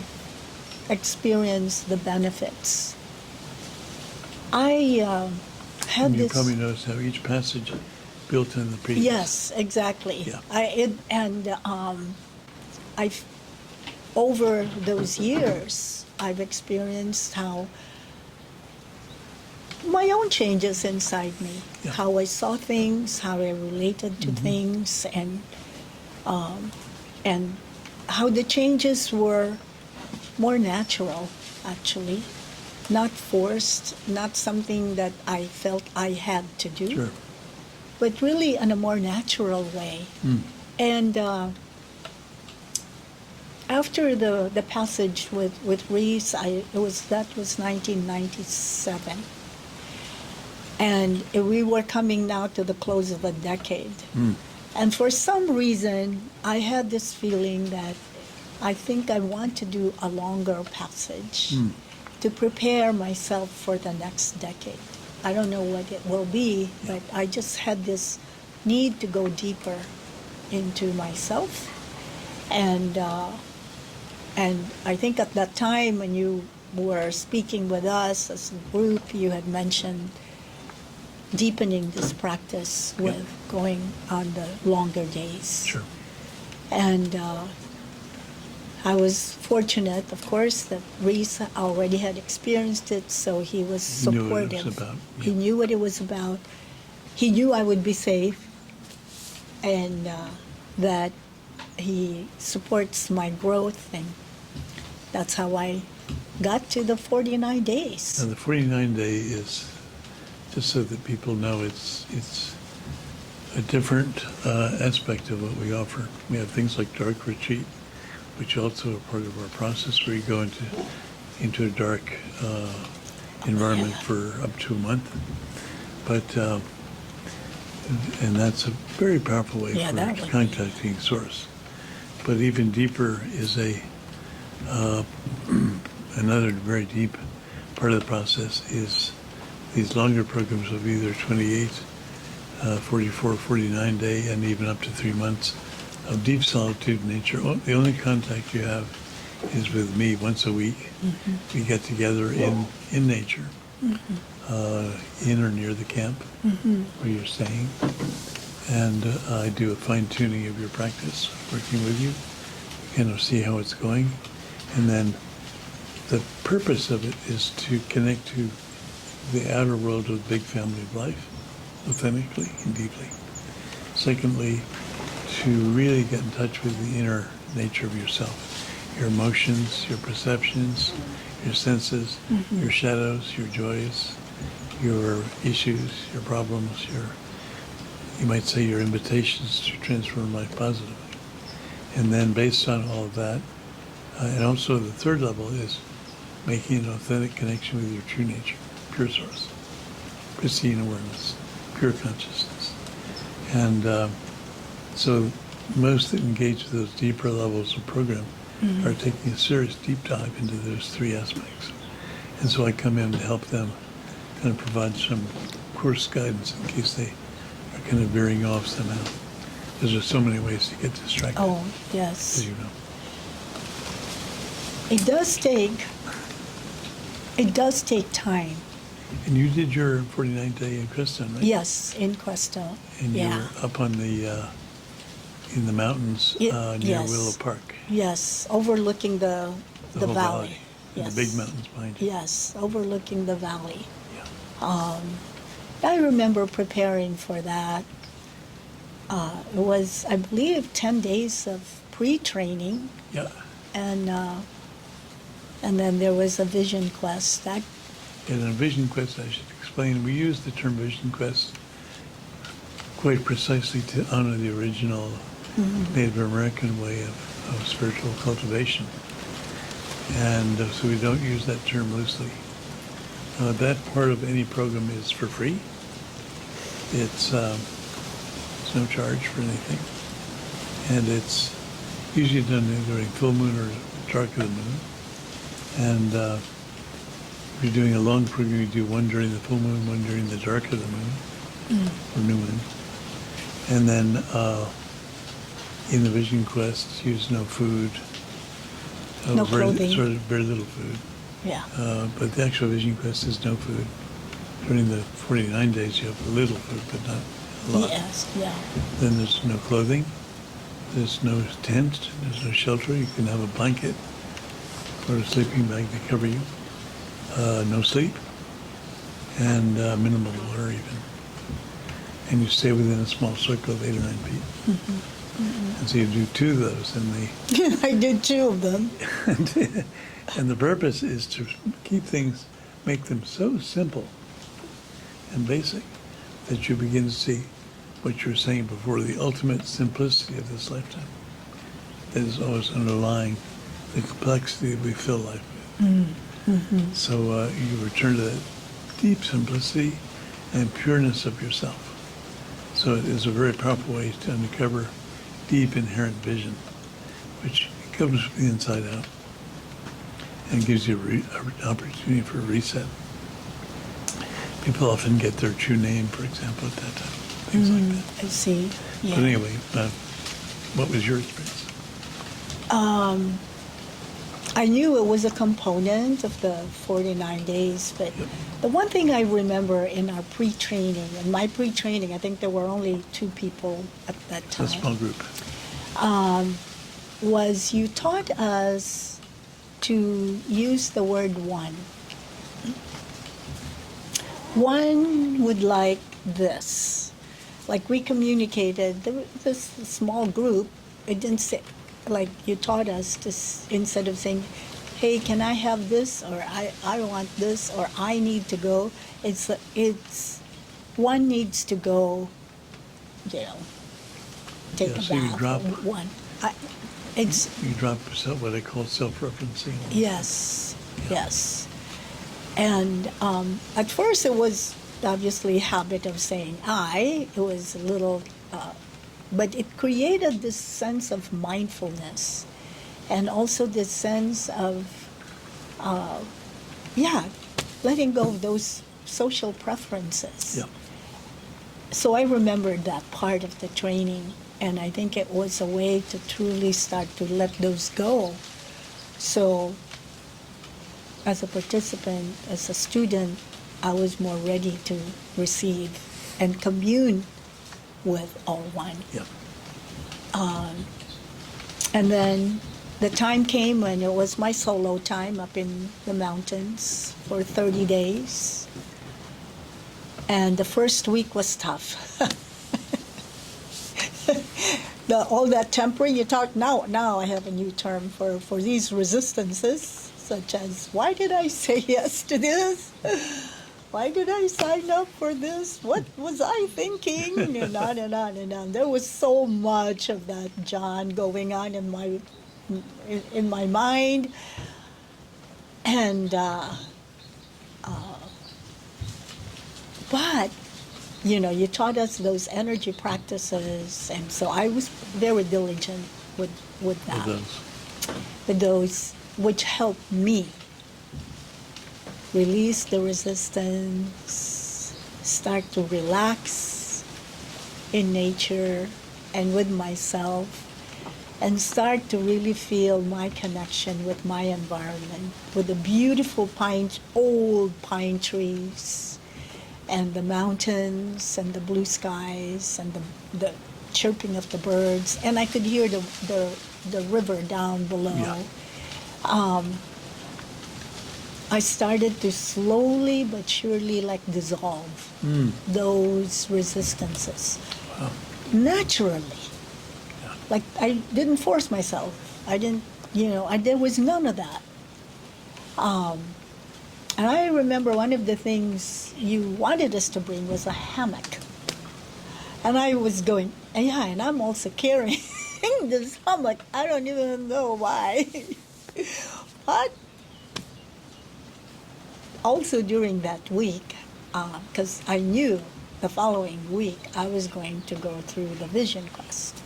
experienced the benefits, I had And you this. probably noticed how each passage built in the previous. Yes, exactly. Yeah. I've over those years, I've experienced how my own changes inside me, Yeah. how I saw things, how I related to things, and how the changes were more natural, actually, not forced, not something that I felt I had to do, Sure. but really in a more natural way. Mm. And after the passage with Reese, that was 1997, and we were coming now to the close of a decade. Mm. And for some reason, I had this feeling that I think I want to do a longer passage Mm. to prepare myself for the next decade. I don't know what it will be, but I just had this need to go deeper into myself. And I think at that time when you were speaking with us as a group, you had mentioned deepening this practice with going on the longer days. Sure. And I was fortunate, of course, that Reese already had experienced it, so he was He knew what supportive. it was about. He Yeah. knew what it was about. He knew I would be safe, and that he supports my growth, and that's how I got to the 49 days. Now, the 49 day is, just so that people know, it's a different aspect of what we offer. We have things like dark retreat, which also are part of our process, where you go into a dark environment for up to a month. But and that's a very powerful way Yeah, that for would be. contacting Source. But even deeper is another very deep part of the process is these longer programs of either 28, 44, 49 day, and even up to 3 months of deep solitude in nature. The only contact you have is with me once a week. Mm-hmm. We get together in nature, in or near the camp where you're staying. And I do a fine-tuning of your practice, working with you, kind of see how it's going. And then the purpose of it is to connect to the outer world of the big family of life, authentically and deeply. Secondly, to really get in touch with the inner nature of yourself, your emotions, your perceptions, your senses, your shadows, your joys, your issues, your problems, you might say your invitations to transform life positively. And then based on all of that, and also the third level is making an authentic connection with your true nature, pure source, pristine awareness, pure consciousness. And so most that engage with those deeper levels of program are taking a serious deep dive into those three aspects. And so I come in to help them kind of provide some course guidance in case they are kind of veering off somehow. Because there's so many ways to get distracted, Oh, yes. as you know. It does take time. And you did your 49-day in Creston, right? Yes, in Cuesta. And you Yeah. were up on in the mountains near Yes. Willow Park, Yes, overlooking the the whole valley. and Yes. the big mountains behind you. Yes, overlooking the valley. Yeah. I remember preparing for that. It was, I believe, 10 days of pre-training, Yeah. and then there was a vision quest. That And a vision quest, I should explain, we use the term vision quest quite precisely to honor the original Native American way of of spiritual cultivation. And so we don't use that term loosely. That part of any program is for free. It's no charge for anything. And it's usually done during full moon or dark of the moon. And if you're doing a long program, you do one during the full moon, one during the dark of the moon, or new moon. And then in the Vision Quest, use no food. No clothing. Sort of very little food. Yeah. But the actual Vision Quest is no food. During the 49 days, you have a little food, but not a lot. Yes, yeah. Then there's no clothing. There's no tent. There's no shelter. You can have a blanket or a sleeping bag to cover you. No sleep. And minimal water even. And you stay within a small circle of 8 or 9 feet. And so you do 2 of those, and I did 2 of them. and the purpose is to keep things, make them so simple and basic that you begin to see what you were saying before, the ultimate simplicity of this lifetime that is always underlying the complexity that we fill life with. So you return to that deep simplicity and pureness of yourself. So it is a very powerful way to uncover deep inherent vision, which comes from the inside out and gives you an opportunity for a reset. People often get their true name, for example, at that time, things like that. I see. Yeah. But anyway, what was your experience? I knew it was a component of the 49 days, but the one thing I remember in our pre-training, in my pre-training, I think there were only 2 people at that time. A small group. Was you taught us to use the word one. One would like this. Like we communicated, this small group, it didn't say, like you taught us to, instead of saying, hey, can I have this, or I want this, or I need to go, it's one needs to go, take Yeah, a so you bath. drop- One. You drop what I call self-referencing. Yes, yes. And at first it was obviously a habit of saying I. It was a little, but it created this sense of mindfulness and also this sense of, letting go of those social preferences. Yeah. So I remembered that part of the training, and I think it was a way to truly start to let those go. So as a participant, as a student, I was more ready to receive and commune with all one. Yeah. And then the time came when it was my solo time up in the mountains for 30 days. And the first week was tough. All that temper you talk now I have a new term for these resistances, such as, why did I say yes to this? Why did I sign up for this? What was I thinking? And on and on and on. There was so much of that, John, going on in my mind. And but you taught us those energy practices, and so I was very diligent with that. With those, which helped me release the resistance, start to relax in nature and with myself, and start to really feel my connection with my environment, with the beautiful old pine trees, and the mountains, and the blue skies, and the chirping of the birds, and I could hear the river down below. Yeah. I started to slowly but surely dissolve those resistances. Wow. Naturally. Yeah. Like I didn't force myself. I didn't, there was none of that. And I remember one of the things you wanted us to bring was a hammock. And I was going, yeah, and I'm also carrying in this hammock. I don't even know why. But also during that week, because I knew the following week I was going to go through the vision quest.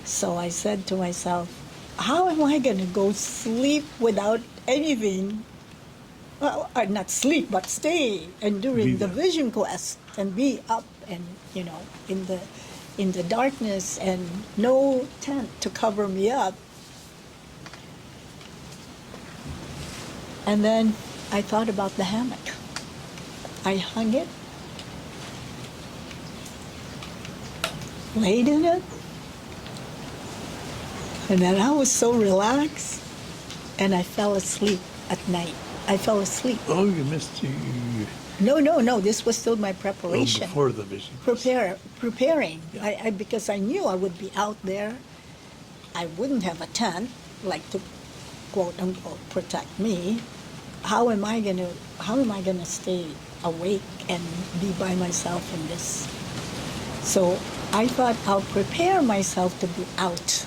So I said to myself, how am I going to go sleep without anything? Well, not sleep, but stay and during the vision quest and be up and, in the darkness and no tent to cover me up. And then I thought about the hammock. I hung it, laid in it, and then I was so relaxed, and I fell asleep at night. I fell asleep. Oh, you missed you. No. This was still my preparation. Oh, before the vision. Preparing. Yeah. Because I knew I would be out there. I wouldn't have a tent, like to quote unquote protect me. How am I gonna stay awake and be by myself in this? So I thought I'll prepare myself to be out.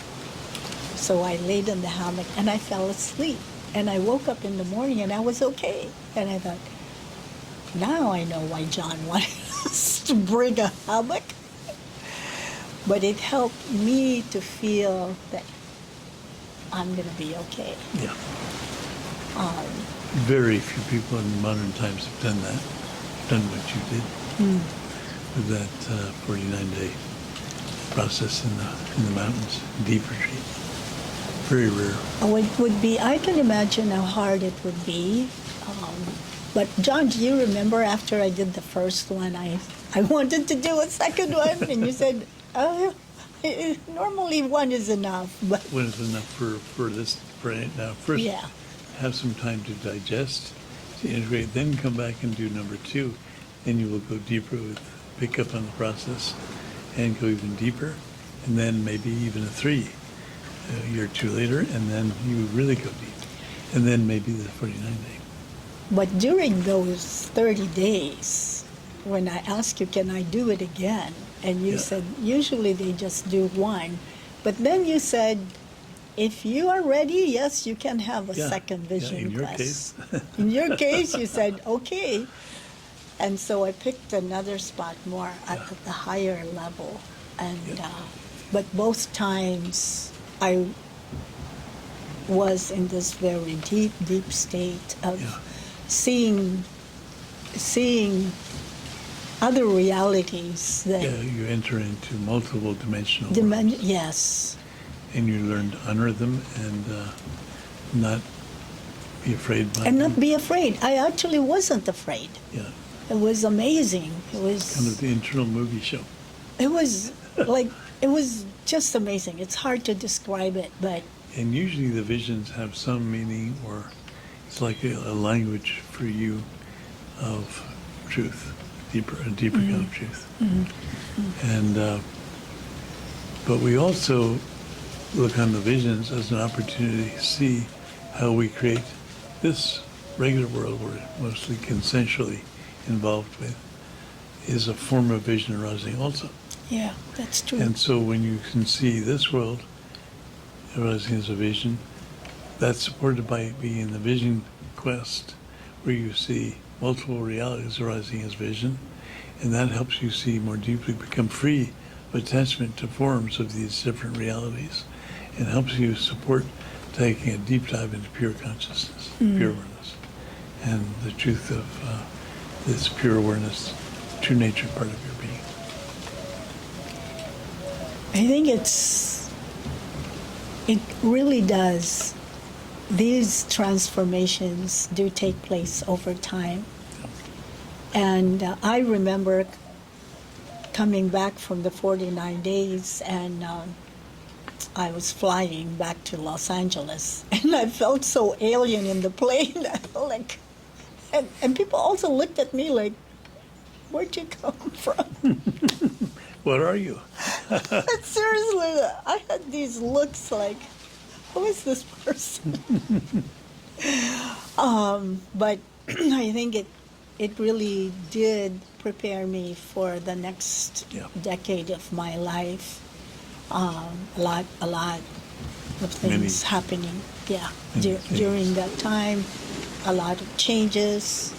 So I laid in the hammock and I fell asleep. And I woke up in the morning and I was okay. And I thought, now I know why John wanted us to bring a hammock. But it helped me to feel that I'm going to be okay. Yeah. Very few people in modern times have done that, done what you did with that 49-day process in the mountains, deep retreat. Very rare. Oh, it would be, I can imagine how hard it would be. But John, do you remember after I did the first one, I wanted to do a second one, and you said, normally one is enough. But One is enough for this, for it now. First, yeah. have some time to digest, to integrate, then come back and do number 2. Then you will go deeper pick up on the process and go even deeper, and then maybe even a 3. A year or 2 later, and then you really go deep. And then maybe the 49-day. But during those 30 days, when I asked you, can I do it again? And you said, usually they just do one. But then you said, if you are ready, yes, you can have a second vision in your quest. case. In your case, you said, okay. And so I picked another spot more at the higher level. And but both times, I was in this very deep state of seeing other realities that You enter into multiple dimensional worlds, yes. and you learn to honor them and not be afraid by And them. not be afraid. I actually wasn't afraid. Yeah, It was amazing. It was kind of the internal movie show. it was just amazing. It's hard to describe it, but And usually the visions have some meaning, or it's like a language for you of truth, a deeper kind of truth. And but we also look on the visions as an opportunity to see how we create this regular world we're mostly consensually involved with is a form of vision arising also. yeah, that's true. And so when you can see this world arising as a vision, that's supported by being in the vision quest, where you see multiple realities arising as vision, and that helps you see more deeply, become free of attachment to forms of these different realities, and helps you support taking a deep dive into pure consciousness, pure awareness, and the truth of this pure awareness, true nature part of your being. I think it really does. These transformations do take place over time. And I remember coming back from the 49 days, and I was flying back to Los Angeles, and I felt so alien in the plane. I felt like, and people also looked at me like, where'd you come from? What are you? Seriously, I had these looks like, who is this person? But I think it really did prepare me for the next decade of my life. A lot of things happening. Yeah, Many things. during that time, a lot of changes,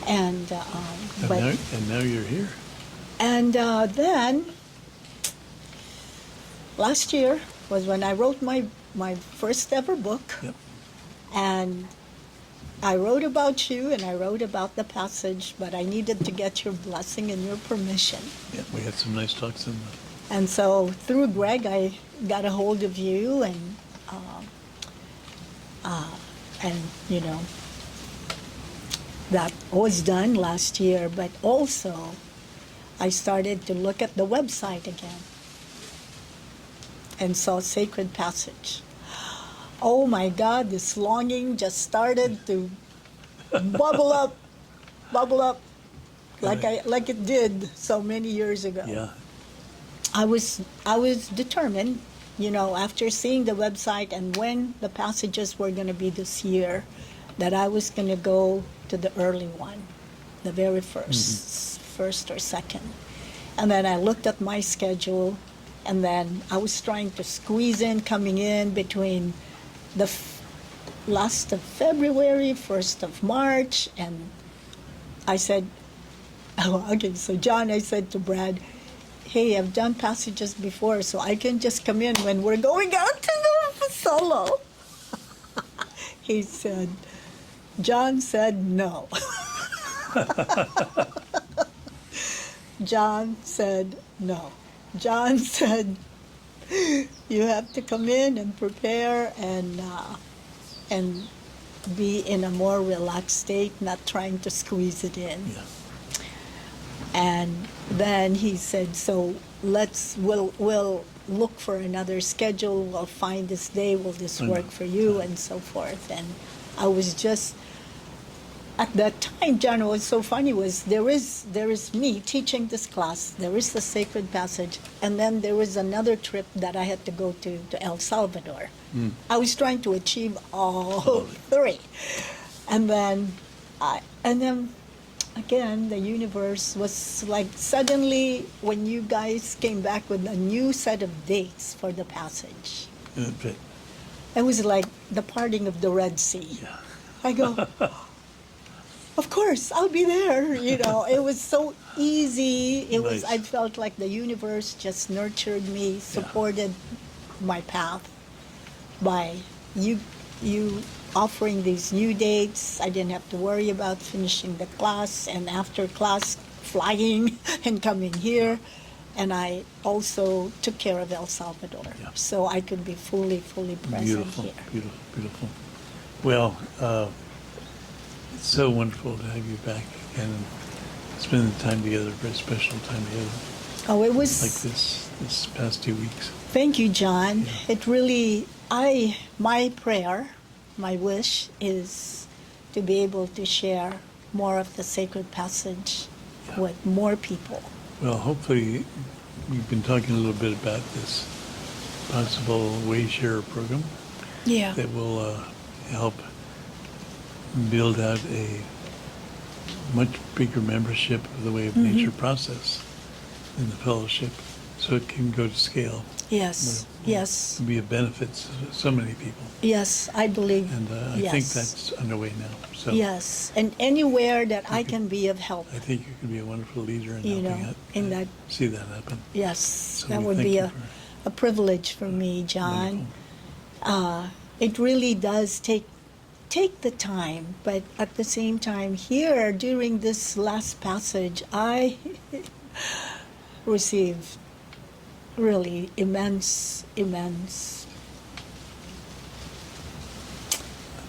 and And now you're here. and then last year was when I wrote my first ever book, Yep. and I wrote about you and I wrote about the passage, but I needed to get your blessing and your permission. Yeah, we had some nice talks in And so through Greg, I got a hold of you, and you know, that was done last year. But also, I started to look at the website again and saw Sacred Passage. Oh my God, this longing just started to bubble up, like it did so many years ago. Yeah. I was determined, you know, after seeing the website and when the passages were going to be this year, that I was going to go to the early one, the very first or second. And then I looked at my schedule, and then I was trying to squeeze in coming in between the last of February, 1st of March, and I said, oh, okay, so John, I said to Brad, hey, I've done passages before, so I can just come in when we're going out to the solo. He said, John said no. John said no. John said, you have to come in and prepare and be in a more relaxed state, not trying to squeeze it in. Yeah. And then he said, so we'll look for another schedule, we'll find this day, will this work for you, and so forth. And I was just, at that time, John, what was so funny was there is me teaching this class, there is the Sacred Passage, and then there was another trip that I had to go to El Salvador. I was trying to achieve all three. And then again, the universe was like suddenly when you guys came back with a new set of dates for the passage. It was like the parting of the Red Sea. Yeah. I go, of course, I'll be there. You know, it was so easy. It was. Nice. I felt like the universe just nurtured me, supported my path by you offering these new dates. I didn't have to worry about finishing the class, and after class, flying and coming here. And I also took care of El Salvador, so I could be fully present Beautiful, here. beautiful. Well, it's so wonderful to have you back and spend the time together, a very special time together, Oh, it was like this past 2 weeks. Thank you, John. It really, my prayer, my wish is to be able to share more of the sacred passage with more people. Well, hopefully, we've been talking a little bit about this possible Wayshare program Yeah. that will help build out a much bigger membership of the Way of Nature process in the fellowship, so it can go to scale. Yes. Yes. It'll be a benefit to so many people. Yes, I believe. And I yes. think that's underway now. So Yes, and anywhere that I can be of help, I think you could be a wonderful leader in you know, helping in that. see that happen. Yes, So that we would thank be you a privilege for me, John. Wonderful. It really does take the time, but at the same time, here during this last passage, I received really immense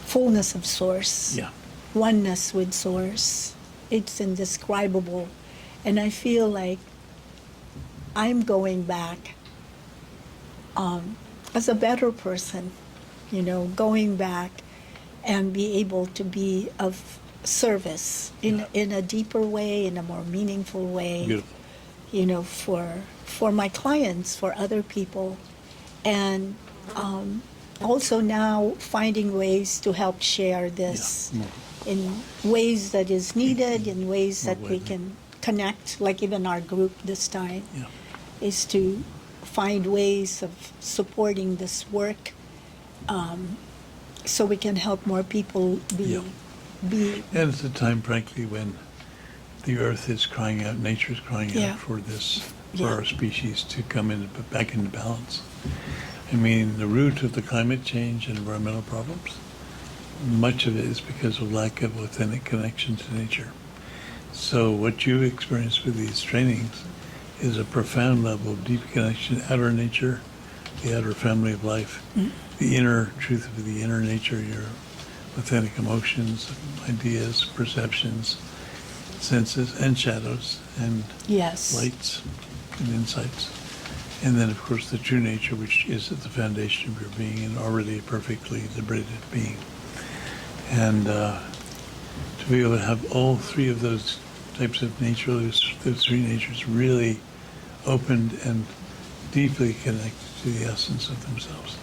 fullness of Source, Yeah. oneness with Source. It's indescribable, and I feel like I'm going back as a better person, you know, going back and be able to be of service in a deeper way, in a more meaningful way. Beautiful. You know, for my clients, for other people, and also now finding ways to help share this Yeah. in ways that is needed, in ways More that we widely. can connect, like even our group this time, Yeah. is to find ways of supporting this work, so we can help more people Yeah. be And it's a time, frankly, when the earth is crying out, nature is crying Yeah. out for this, for Yeah. our species to come back into balance. I mean, the root of the climate change and environmental problems, much of it is because of lack of authentic connection to nature. So what you experience with these trainings is a profound level of deep connection, outer nature, the outer family of life, the inner truth of the inner nature, your authentic emotions, ideas, perceptions, senses, and shadows, and yes. lights and insights. And then, of course, the true nature, which is at the foundation of your being and already a perfectly liberated being. And to be able to have all three of those types of nature, those three natures really opened and deeply connected to the essence of themselves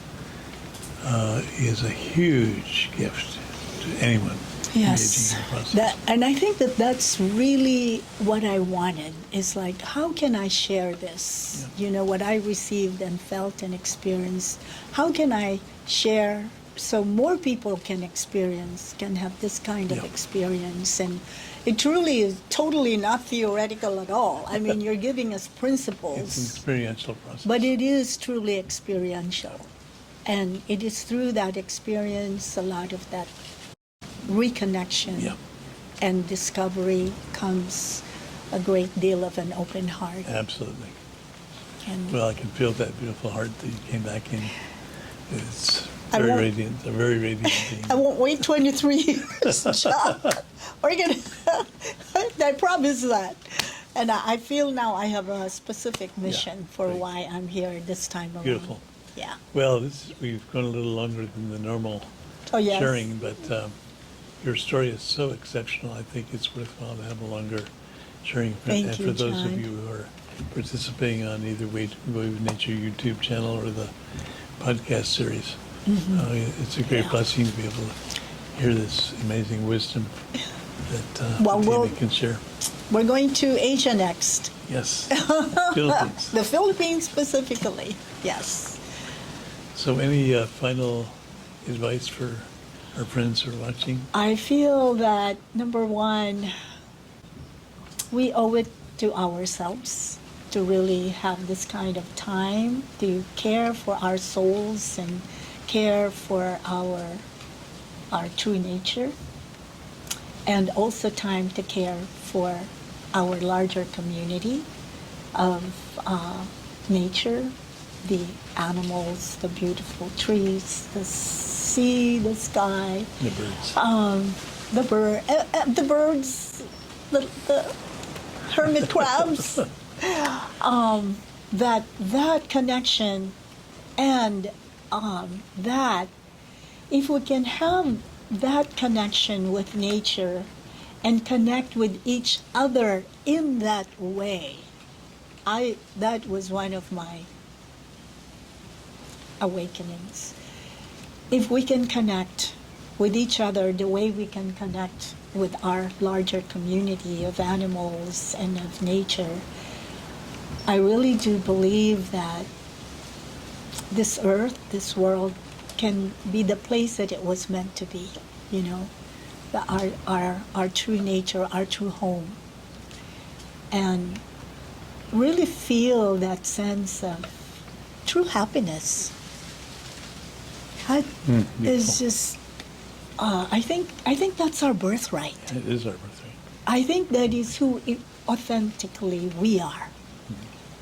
is a huge gift to anyone Yes, engaging in the process. and I think that's really what I wanted, is like, how can I share this? Yeah. You know, what I received and felt and experienced. How can I share so more people can have this kind of Yeah. experience? And it truly is totally not theoretical at all. I mean, you're giving us principles. It's an experiential process. But it is truly experiential. And it is through that experience, a lot of that reconnection Yeah. and discovery comes a great deal of an open heart. Absolutely. And Well, I can feel that beautiful heart that you came back in. It's I very won't- radiant, a very radiant being. I won't wait 23 years, John. We're gonna, I promise that. And I feel now I have a specific mission for great. why I'm here this time around. Beautiful. Yeah. Well, we've gone a little longer than the normal Oh, yes. sharing, but your story is so exceptional. I think it's worthwhile to have a longer sharing. Thank And you, for those John. of you who are participating on either Wave Nature YouTube channel or the podcast series, it's a great Yeah. blessing to be able to hear this amazing wisdom that Well, Fatima we'll- can share. We're going to Asia next. Yes, Philippines. The Philippines specifically, yes. So any final advice for our friends who are watching? I feel that, number one, we owe it to ourselves to really have this kind of time to care for our souls and care for our true nature, and also time to care for our larger community of nature, the animals, the beautiful trees, the sea, the sky, The birds. the birds, the hermit crabs. That connection, and that if we can have that connection with nature and connect with each other in that way, that was one of my awakenings. If we can connect with each other the way we can connect with our larger community of animals and of nature, I really do believe that this earth, this world, can be the place that it was meant to be, you know, our true nature, our true home. And really feel that sense of true happiness. That is Beautiful. just, I think that's our birthright. It is our birthright. I think that is who authentically we are.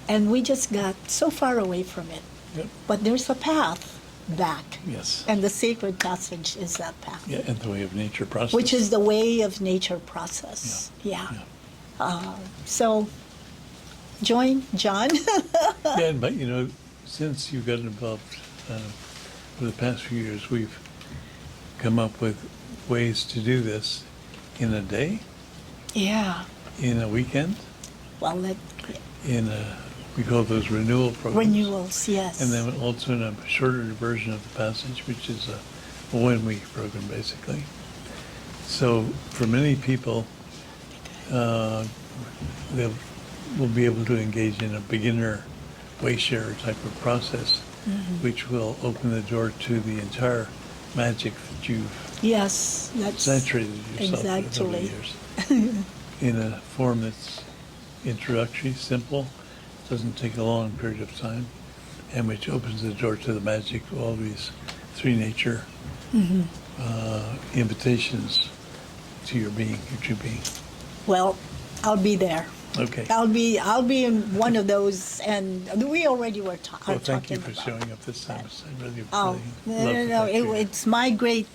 And we just got so far away from it. Yep. But there's a path back. Yes. And the sacred passage is that path. Yeah, and the way of nature process. Which is the way of nature process. Yeah. So, join John. Yeah, but you know, since you got involved over the past few years, we've come up with ways to do this in a day, Yeah. in a weekend, Well, we call those renewal programs. renewals, yes. And then also in a shorter version of the passage, which is a 1 week program, basically. So for many people, they will be able to engage in a beginner way share type of process, which will open the door to the entire magic that you've Yes, that's saturated yourself with over the exactly. years in a form that's introductory, simple, doesn't take a long period of time, and which opens the door to the magic of all these three nature invitations to your being, your true being. Well, I'll be there. Okay. I'll be in one of those, and we already were talking. Well, thank you for showing up this time. I really, Oh, really love the no, fact you're here. it's my great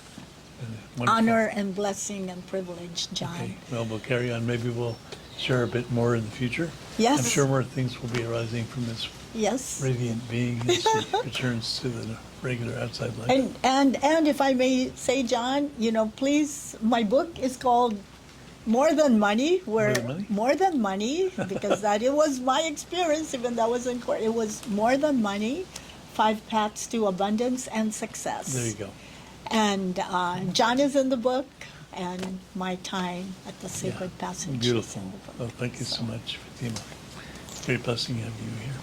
Wonderful. honor and blessing and privilege, John. Okay, well, we'll carry on. Maybe we'll share a bit more in the future. Yes. I'm sure more things will be arising from this Yes. radiant being as she returns to the regular outside life. And if I may say, John, please, my book is called More Than Money. More Than Money, because it was my experience, even though I was in court. It was More Than Money, 5 Paths to Abundance and Success. There you go. And John is in the book, and my time at the Sacred Passage. Beautiful. Is in the book. Well, thank you so much, Fatima. Great blessing to have you here.